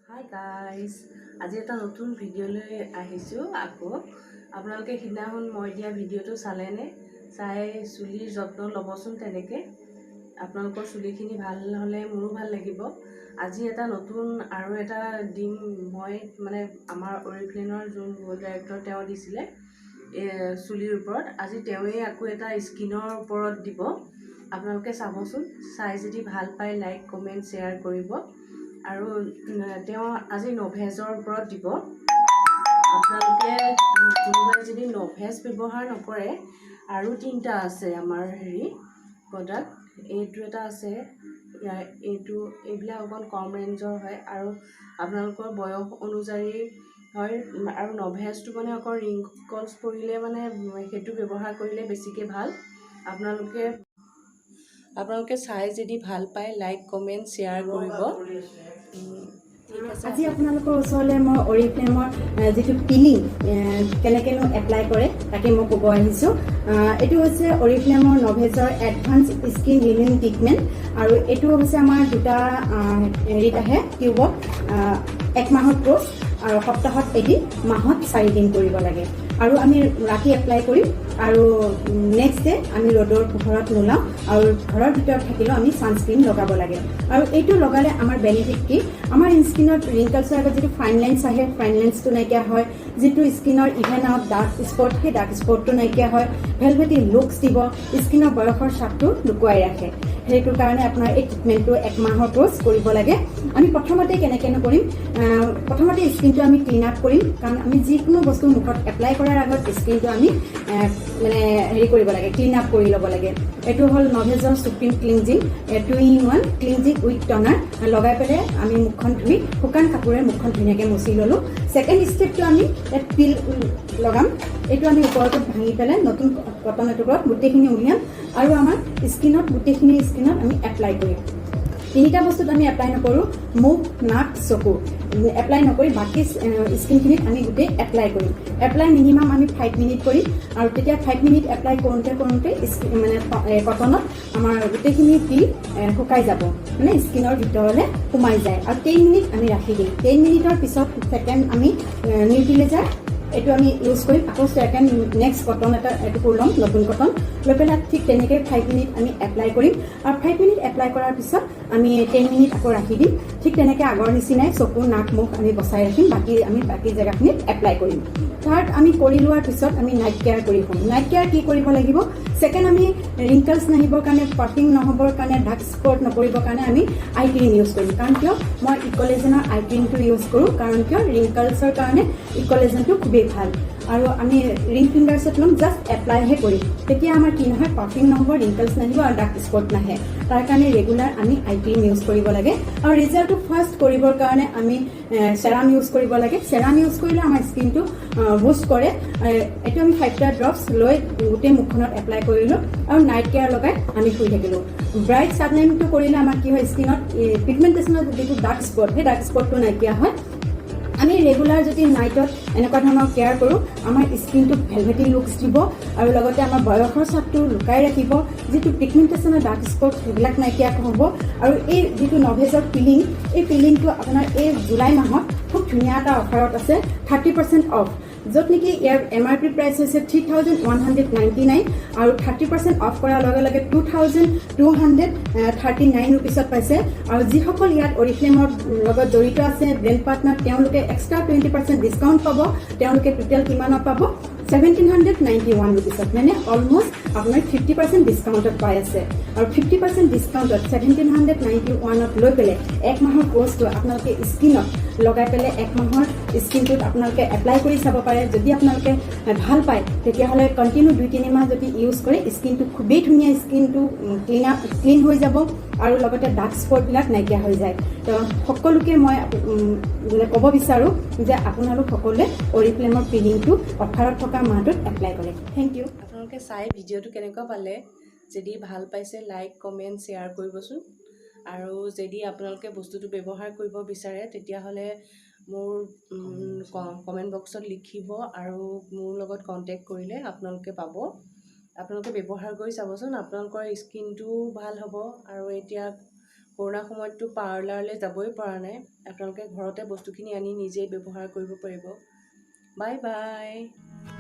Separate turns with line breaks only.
Hi guys, আজি এটা নতুন ভিডিঅ'লৈ আহিছোঁ। আকৌ আপোনালোকে সিদিনাখন মই দিয়া ভিডিঅ'টো চালেনে? চাই চুলিৰ যত্ন ল'বচোন। তেনেকৈ আপোনালোকৰ চুলিখিনি ভাল হ'লে মোৰো ভাল লাগিব। আজি এটা নতুন আৰু এটা দিম। মই মানে আমাৰ অৰিফ্লেমৰ যোন ডাইৰেক্টৰ তেওঁ দিছিলে চুলিৰ ওপৰত। আজি তেওঁৱেই আকৌ এটা স্কিনৰ ওপৰত দিব। আপোনালোকে চাবচোন, চাই যদি ভাল পায় লাইক কমেণ্ট শ্বেয়াৰ কৰিব। আৰু তেওঁ আজি নভেজৰ ওপৰত দিব। আপোনালোকে কোনোবাই যদি নভেজ ব্যৱহাৰ নকৰে, আৰু 3টা আছে আমাৰ প্ৰডাক্ট। এইটো এটা আছে, এইবিলাক অকণ কম ৰেঞ্জৰ হয় আৰু আপোনালোকৰ বয়স অনুযায়ী হয়। আৰু নভেজটো মানে অকণ ৰিংকলছ পৰিলে মানে সেইটো ব্যৱহাৰ কৰিলে বেছিকৈ ভাল। আপোনালোকে চাই যদি ভাল পায় লাইক কমেণ্ট শ্বেয়াৰ কৰিব।
আজি আপোনালোকৰ ওচৰলৈ মই অৰিফ্লেমৰ যিটো পিলিং কেনেকৈনো এপ্লাই কৰে তাকে মই ক'ব আহিছোঁ। এইটো হৈছে অৰিফ্লেমৰ নভেজৰ এডভান্স স্কিন ৰিনিউইং ট্ৰিটমেণ্ট। আৰু এইটো হৈছে আমাৰ দুটা হেৰিত আহে টিউবত। 1 মাহত কোৰ্চ আৰু সপ্তাহত এদিন, মাহত 4 দিন কৰিব লাগে। আৰু আমি ৰাতি এপ্লাই কৰিম আৰু নেক্সট ডে আমি ৰ'দৰ পোহৰত নোলাওঁ। আৰু ঘৰৰ ভিতৰত থাকিলেও আমি ছানস্ক্ৰীন লগাব লাগে। আৰু এইটো লগালে আমাৰ বেনিফিট কি? আমাৰ স্কিনত ৰিংকলছৰ আগত যিটো ফাইন লাইনছ আহে, ফাইন লাইনছটো নাইকিয়া হয়। যিটো স্কিনৰ ইভেন আউট ডাৰ্ক স্পট, সেই ডাৰ্ক স্পটটো নাইকিয়া হয়। ভেলভেটি লুকছ দিব, স্কিনৰ বয়সৰ চাপটো লুকুৱাই ৰাখে। সেইটো কাৰণে আপোনাৰ এই ট্ৰিটমেণ্টটো 1 মাহৰ কোৰ্চ কৰিব লাগে। আমি প্ৰথমতে কেনেকৈনো কৰিম? প্ৰথমতে স্কিনটো আমি ক্লিন আপ কৰিম, কাৰণ আমি যিকোনো বস্তু মুখত এপ্লাই কৰাৰ আগত স্কিনটো আমি মানে কৰিব লাগে, ক্লিন আপ কৰি ল'ব লাগে। এইটো হ'ল নভেজৰ supreme cleansing 2-in-1 cleansing with toner লগাই পেলাই আমি মুখখন ধুই শুকান কাপোৰে মুখখন ধুনীয়াকৈ মুচি ল'লোঁ। ছেকেণ্ড ষ্টেপটো আমি পিল লগাম। এইটো আমি ওপৰতো ভাঙি পেলাই নতুন কটন এটুকুৰত গোটেইখিনি উলিয়াম আৰু আমাৰ গোটেইখিনি স্কিনত আমি এপ্লাই কৰিম। 3টা বস্তুত আমি এপ্লাই নকৰোঁ, মুখ, নাক, চকু এপ্লাই নকৰি বাকী স্কিনখিনিত আমি গোটেই এপ্লাই কৰিম। এপ্লাই মিনিমাম আমি 5 মিনিট কৰিম। আৰু তেতিয়া 5 মিনিট এপ্লাই কৰোঁতে মানে কটনত আমাৰ গোটেইখিনি পিল শুকাই যাব, মানে স্কিনৰ ভিতৰলৈ সোমাই যায়। আৰু 10 মিনিট আমি ৰাখি দিম। 10 মিনিটৰ পিছত ছেকেণ্ড আমি নিউট্ৰিলাইজাৰ এইটো আমি ইউজ কৰিম। আকৌ ছেকেণ্ড নেক্সট কটন এটুকুৰ ল'ম, নতুন কটন লৈ পেলাই ঠিক তেনেকৈ 5 মিনিট আমি এপ্লাই কৰিম। আৰু 5 মিনিট এপ্লাই কৰাৰ পিছত আমি 10 মিনিট আকৌ ৰাখি দিম। ঠিক তেনেকৈ আগৰ নিচিনাই চকু, নাক, মুখ আমি বচাই ৰাখিম। বাকী জেগাখিনিত এপ্লাই কৰিম। থাৰ্ড আমি কৰি লোৱাৰ পিছত আমি নাইট কেয়াৰ কৰি শুম। নাইট কেয়াৰ কি কৰিব লাগিব? ছেকেণ্ড আমি ৰিংকলছ নাহিবৰ কাৰণে, পাফিং নহ'বৰ কাৰণে, ডাৰ্ক স্পট নপৰিবৰ কাৰণে আমি আই ক্ৰীম ইউজ কৰিম। কাৰণ কিয়? মই ইকলেজেনৰ আই ক্ৰীমটো ইউজ কৰোঁ। কাৰণ কিয়? ৰিংকলছৰ কাৰণে ইকলেজেনটো খুবেই ভাল। আৰু আমি ৰিং ফিংগাৰ্ছত ল'ম, জাষ্ট এপ্লাইহে কৰিম। তেতিয়া আমাৰ কি নহয়, পাফিং নহ'ব, ৰিংকলছ নাহিব আৰু ডাৰ্ক স্পট নাহে। তাৰ কাৰণে ৰেগুলাৰ আমি আই ক্ৰীম ইউজ কৰিব লাগে। আৰু ৰিজাল্টটো ফাৰ্ষ্ট কৰিবৰ কাৰণে আমি চেৰাম ইউজ কৰিব লাগে। চেৰাম ইউজ কৰিলে আমাৰ স্কিনটো বুষ্ট কৰে। এইটো আমি 5টা ড্ৰপছ লৈ গোটেই মুখখনত এপ্লাই কৰিলোঁ আৰু নাইট কেয়াৰ লগাই আমি শুই থাকিলোঁ। ব্ৰাইট ছাপ্লিমেণ্টটো কৰিলে আমাৰ কি হয়, স্কিনত পিগমেণ্টেশ্যনৰ যিটো ডাৰ্ক স্পট, সেই ডাৰ্ক স্পটটো নাইকিয়া হয়। আমি ৰেগুলাৰ যদি নাইটত এনেকুৱা ধৰণৰ কেয়াৰ কৰোঁ, আমাৰ স্কিনটো ভেলভেটি লুকছ দিব আৰু লগতে আমাৰ বয়সৰ চাপটো লুকাই ৰাখিব। যিটো পিগমেণ্টেশ্যনৰ ডাৰ্ক স্পট সেইবিলাক নাইকিয়া হ'ব। আৰু এই যিটো নভেজৰ পিলিং, এই পিলিংটো আপোনাৰ এই জুলাই মাহত খুব ধুনীয়া এটা অফাৰত আছে, 30% অফ। য'ত নেকি ইয়াৰ MRP প্ৰাইচ হৈছে 3,199 আৰু 30% অফ কৰাৰ লগে লগে 2,239 ৰুপিছত পাইছে। আৰু যিসকল ইয়াত অৰিফ্লেমৰ লগত জড়িত আছে, ব্ৰেণ্ড পাৰ্টনাৰ, তেওঁলোকে এক্সট্ৰা 20% ডিছকাউণ্ট পাব। তেওঁলোকে টোটেল কিমানত পাব? 1,791 ৰুপিছত, মানে অলমষ্ট আপোনাৰ 50% ডিছকাউণ্টত পাই আছে। আৰু 50% ডিছকাউণ্টত 1,791ত লৈ পেলাই 1 মাহৰ কোৰ্চটো আপোনালোকে স্কিনত লগাই পেলাই 1 মাহৰ স্কিনটোত আপোনালোকে এপ্লাই কৰি চাব পাৰে। যদি আপোনালোকে ভাল পায় তেতিয়াহ'লে কণ্টিনিউ 2-3 মাহ যদি ইউজ কৰে, স্কিনটো খুবেই ধুনীয়া, স্কিনটো ক্লিন হৈ যাব আৰু লগতে ডাৰ্ক স্পটবিলাক নাইকিয়া হৈ যায়। তো সকলোকে মই ক'ব বিচাৰোঁ যে আপোনালোক সকলোৱে অৰিফ্লেমৰ পিলিংটো অফাৰত থকা মাহটোত এপ্লাই কৰে। Thank you.
আপোনালোকে চাই ভিডিঅ'টো কেনেকুৱা পালে? যদি ভাল পাইছে লাইক কমেণ্ট শ্বেয়াৰ কৰিবচোন। আৰু যদি আপোনালোকে বস্তুটো ব্যৱহাৰ কৰিব বিচাৰে তেতিয়াহ'লে মোৰ কমেণ্ট বক্সত লিখিব আৰু মোৰ লগত কণ্টেক্ট কৰিলে আপোনালোকে পাব। আপোনালোকে ব্যৱহাৰ কৰি চাবচোন, আপোনালোকৰ স্কিনটোও ভাল হ'ব। আৰু এতিয়া কৰোণা সময়ততো পাৰ্লাৰলৈ যাবই পৰা নাই, আপোনালোকে ঘৰতে বস্তুখিনি আনি নিজেই ব্যৱহাৰ কৰিব পাৰিব। Bye bye.